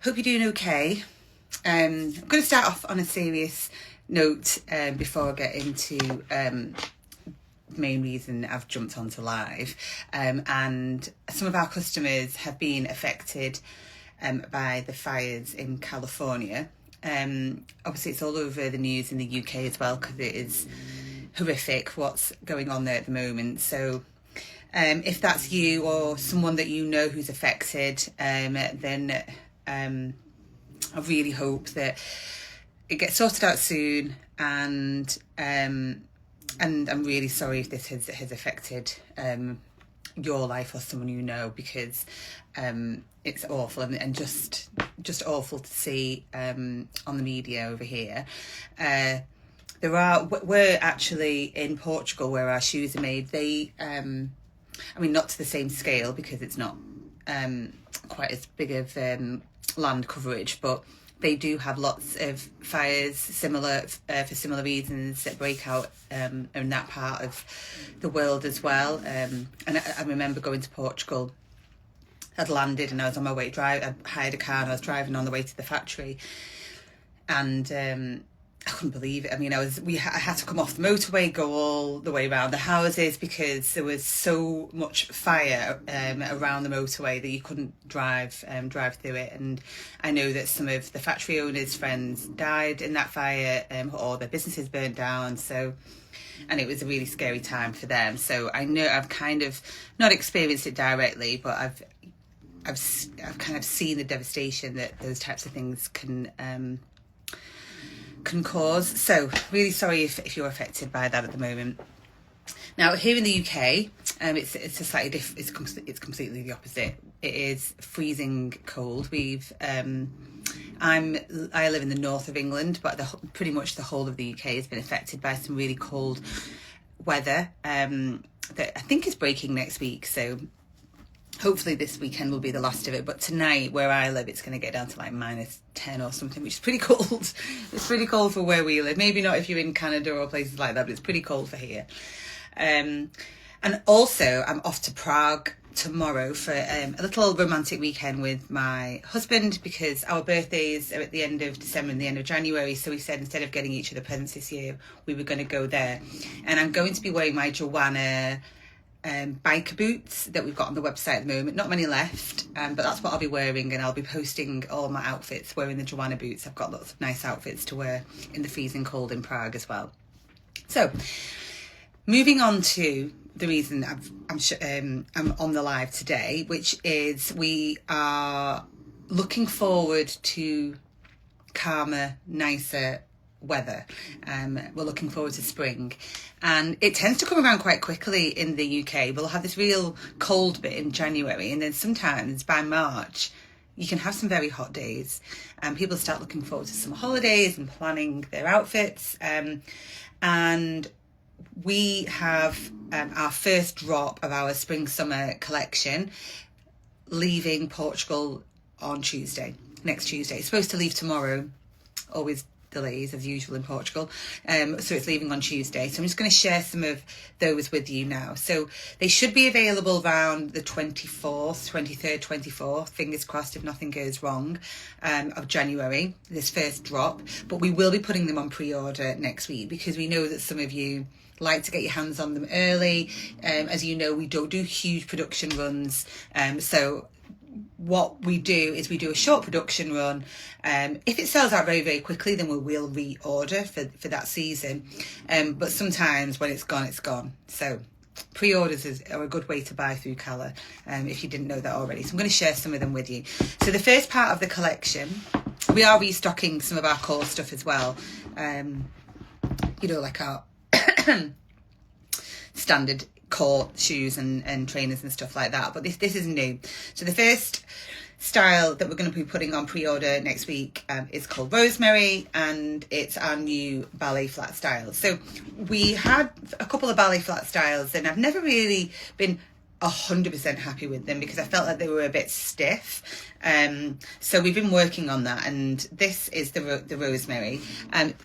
Hope you're doing okay. I'm going to start off on a serious note before I get into the main reason I've jumped onto live. And some of our customers have been affected by the fires in California. Obviously, it's all over the news in the UK as well because it is horrific what's going on there at the moment. So if that's you or someone that you know who's affected, then I really hope that it gets sorted out soon, and I'm really sorry if this has affected your life or someone you know, because it's awful and just awful to see on the media over here. We're actually in Portugal where our shoes are made. They not to the same scale because it's not quite as big of land coverage, but they do have lots of fires similar for similar reasons that break out in that part of the world as well. And I remember going to Portugal. I'd landed and I was on my way I hired a car and I was driving on the way to the factory, and I couldn't believe it. I mean, I had to come off the motorway, go all the way around the houses because there was so much fire around the motorway that you couldn't drive through it. And I know that some of the factory owners' friends died in that fire, or their businesses burnt down. And it was a really scary time for them. So I know I've kind of not experienced it directly, but I've kind of seen the devastation that those types of things can cause. So really sorry if you're affected by that at the moment. Now here in the UK, it's a slightly different. It's completely the opposite. It is freezing cold. I live in the north of England, but pretty much the whole of the UK has been affected by some really cold weather that I think is breaking next week. So hopefully this weekend will be the last of it. But tonight, where I live, it's going to get down to like -10 or something, which is pretty cold. It's pretty cold for where we live. Maybe not if you're in Canada or places like that, but it's pretty cold for here. And also, I'm off to Prague tomorrow for a little romantic weekend with my husband, because our birthdays are at the end of December and the end of January. So we said instead of getting each other presents this year, we were going to go there. And I'm going to be wearing my Joanna biker boots that we've got on the website at the moment. Not many left, but that's what I'll be wearing, and I'll be posting all my outfits wearing the Joanna boots. I've got lots of nice outfits to wear in the freezing cold in Prague as well. So moving on to the reason I'm on the live today, which is we are looking forward to calmer, nicer weather. We're looking forward to spring, and it tends to come around quite quickly in the UK. We'll have this real cold bit in January, and then sometimes by March you can have some very hot days, and people start looking forward to summer holidays and planning their outfits. And we have our first drop of our spring summer collection leaving Portugal on next Tuesday. It's supposed to leave tomorrow, always delays as usual in Portugal, so it's leaving on Tuesday. So I'm just going to share some of those with you now. So they should be available around the 23rd, 24th, fingers crossed if nothing goes wrong, of January, this first drop. But we will be putting them on pre-order next week because we know that some of you like to get your hands on them early. As you know, we don't do huge production runs, so what we do is we do a short production run. If it sells out very, very quickly, then we will reorder for that season. But sometimes when it's gone, it's gone. So pre-orders are a good way to buy through Cala, if you didn't know that already. So I'm going to share some of them with you. So the first part of the collection, we are restocking some of our core stuff as well. Like our standard core shoes and trainers and stuff like that, but this is new. So the first style that we're going to be putting on pre-order next week is called Rosemary, and it's our new ballet flat style. So we had a couple of ballet flat styles and I've never really been 100% happy with them because I felt like they were a bit stiff. So we've been working on that, and this is the Rosemary.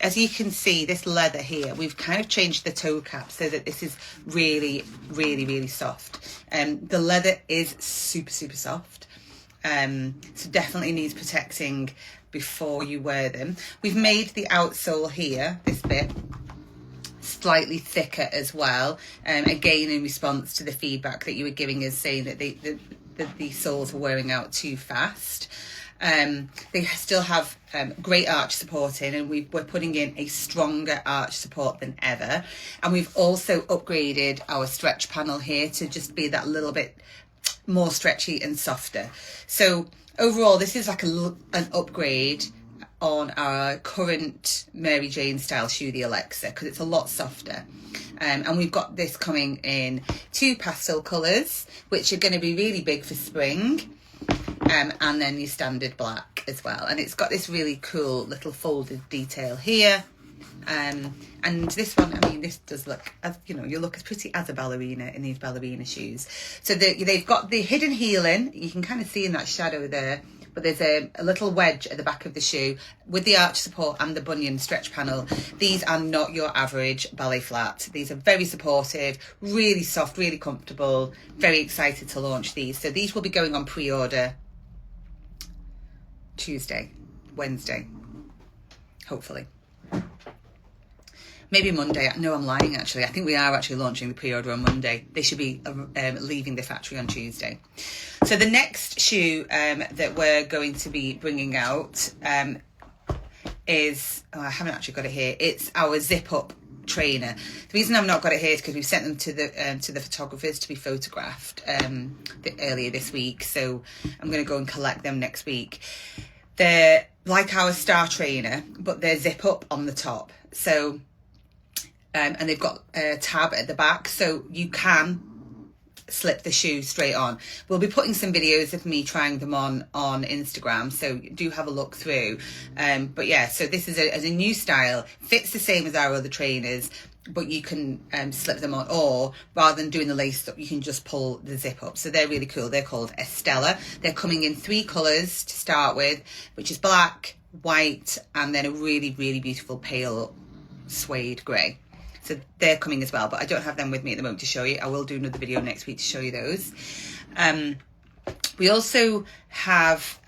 As you can see, this leather here, we've kind of changed the toe cap so that this is really, really, really soft. The leather is super, super soft. So definitely needs protecting before you wear them. We've made the outsole here, this bit, slightly thicker as well, again in response to the feedback that you were giving us, saying that the soles were wearing out too fast. They still have great arch support in, and we're putting in a stronger arch support than ever. And we've also upgraded our stretch panel here to just be that little bit more stretchy and softer. So overall, this is like an upgrade on our current Mary Jane style shoe, the Alexa, because it's a lot softer. And we've got this coming in 2 pastel colours, which are going to be really big for spring. And then your standard black as well. And it's got this really cool little folded detail here. And this one, I mean, this does look, as you know, you look as pretty as a ballerina in these ballerina shoes. So they've got the hidden heel in. You can kind of see in that shadow there. But there's a little wedge at the back of the shoe with the arch support and the bunion stretch panel. These are not your average ballet flat. These are very supportive, really soft, really comfortable. Very excited to launch these. So these will be going on pre-order Tuesday, Wednesday, hopefully. Maybe Monday. No, I'm lying, actually. I think we are actually launching the pre-order on Monday. They should be leaving the factory on Tuesday. So the next shoe that we're going to be bringing out is... Oh, I haven't actually got it here. It's our zip-up trainer. The reason I've not got it here is because we've sent them to the photographers to be photographed earlier this week. So I'm going to go and collect them next week. They're like our Star Trainer, but they're zip-up on the top. So... and they've got a tab at the back, so you can slip the shoe straight on. We'll be putting some videos of me trying them on Instagram, so do have a look through. But yeah, so this is a new style. Fits the same as our other trainers, but you can slip them on, or rather than doing the lace up, you can just pull the zip up. So they're really cool. They're called Estella. They're coming in 3 colours to start with, which is black, white, and then a really, really beautiful pale suede grey. So they're coming as well, but I don't have them with me at the moment to show you. I will do another video next week to show you those. We also have,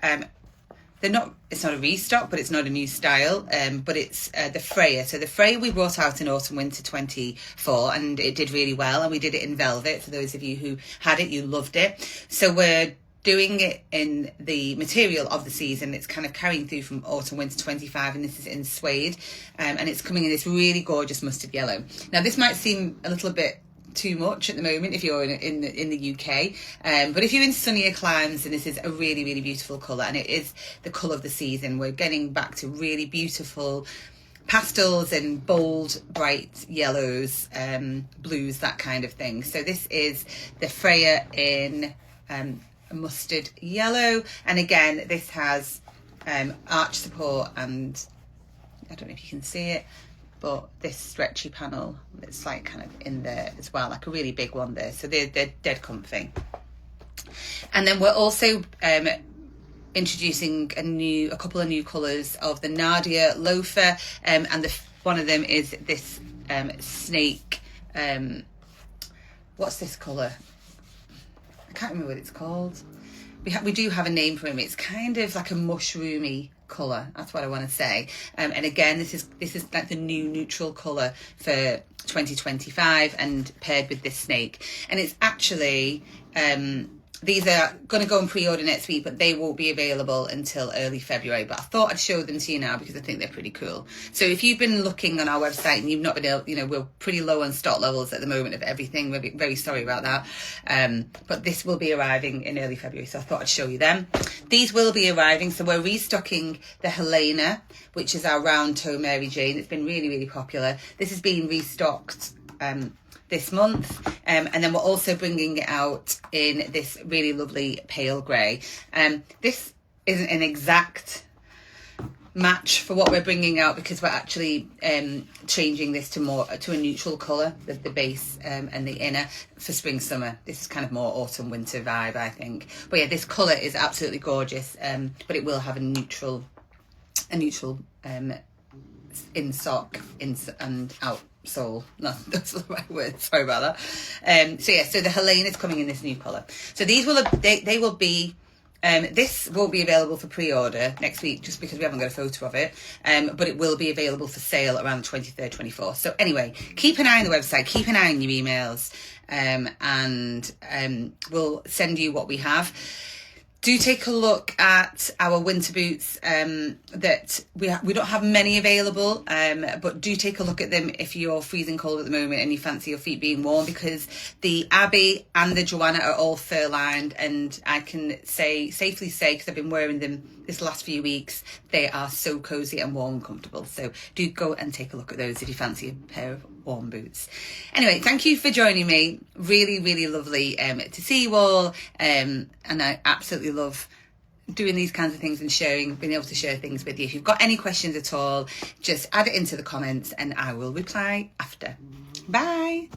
it's not a restock, but it's not a new style, but it's the Freya. So the Freya we brought out in autumn winter 24, and it did really well, and we did it in velvet. For those of you who had it, you loved it. So we're doing it in the material of the season. It's kind of carrying through from autumn winter 25, and this is in suede, and it's coming in this really gorgeous mustard yellow. Now this might seem a little bit too much at the moment if you're in the UK, but if you're in sunnier climes, then this is a really, really beautiful colour, and it is the colour of the season. We're getting back to really beautiful pastels and bold, bright yellows, blues, that kind of thing. So this is the Freya in mustard yellow, and again this has arch support, and I don't know if you can see it, but this stretchy panel that's like kind of in there as well, like a really big one there. So they're dead comfy. And then we're also introducing a couple of new colours of the Nadia loafer, and one of them is this snake. What's this colour? I can't remember what it's called. We do have a name for him. It's kind of like a mushroomy colour. That's what I want to say. And again, this is like the new neutral colour for 2025, and paired with this snake. And it's actually these are going to go on pre-order next week, but they won't be available until early February. But I thought I'd show them to you now because I think they're pretty cool. So if you've been looking on our website and you've not been able, we're pretty low on stock levels at the moment of everything. We're very sorry about that. But this will be arriving in early February, so I thought I'd show you them. These will be arriving. So we're restocking the Helena, which is our round toe Mary Jane. It's been really, really popular. This is being restocked this month, and then we're also bringing it out in this really lovely pale grey. This isn't an exact match for what we're bringing out, because we're actually changing this to a neutral colour, the base and the inner, for spring summer. This is kind of more autumn winter vibe, I think. But yeah, this colour is absolutely gorgeous, but it will have a neutral in sock and out sole. No, that's the right word. Sorry about that. So the Helene is coming in this new colour. So these will they will be This won't be available for pre-order next week just because we haven't got a photo of it, but it will be available for sale around the 23rd, 24th. So anyway, keep an eye on the website, keep an eye on your emails, and we'll send you what we have. Do take a look at our winter boots that we don't have many available, but do take a look at them if you're freezing cold at the moment and you fancy your feet being warm, because the Abby and the Joanna are all fur lined, and I can safely say, because I've been wearing them this last few weeks, they are so cozy and warm and comfortable. So do go and take a look at those if you fancy a pair of warm boots. Anyway, thank you for joining me. Really, really lovely to see you all, and I absolutely love doing these kinds of things and being able to share things with you. If you've got any questions at all, just add it into the comments and I will reply after. Bye.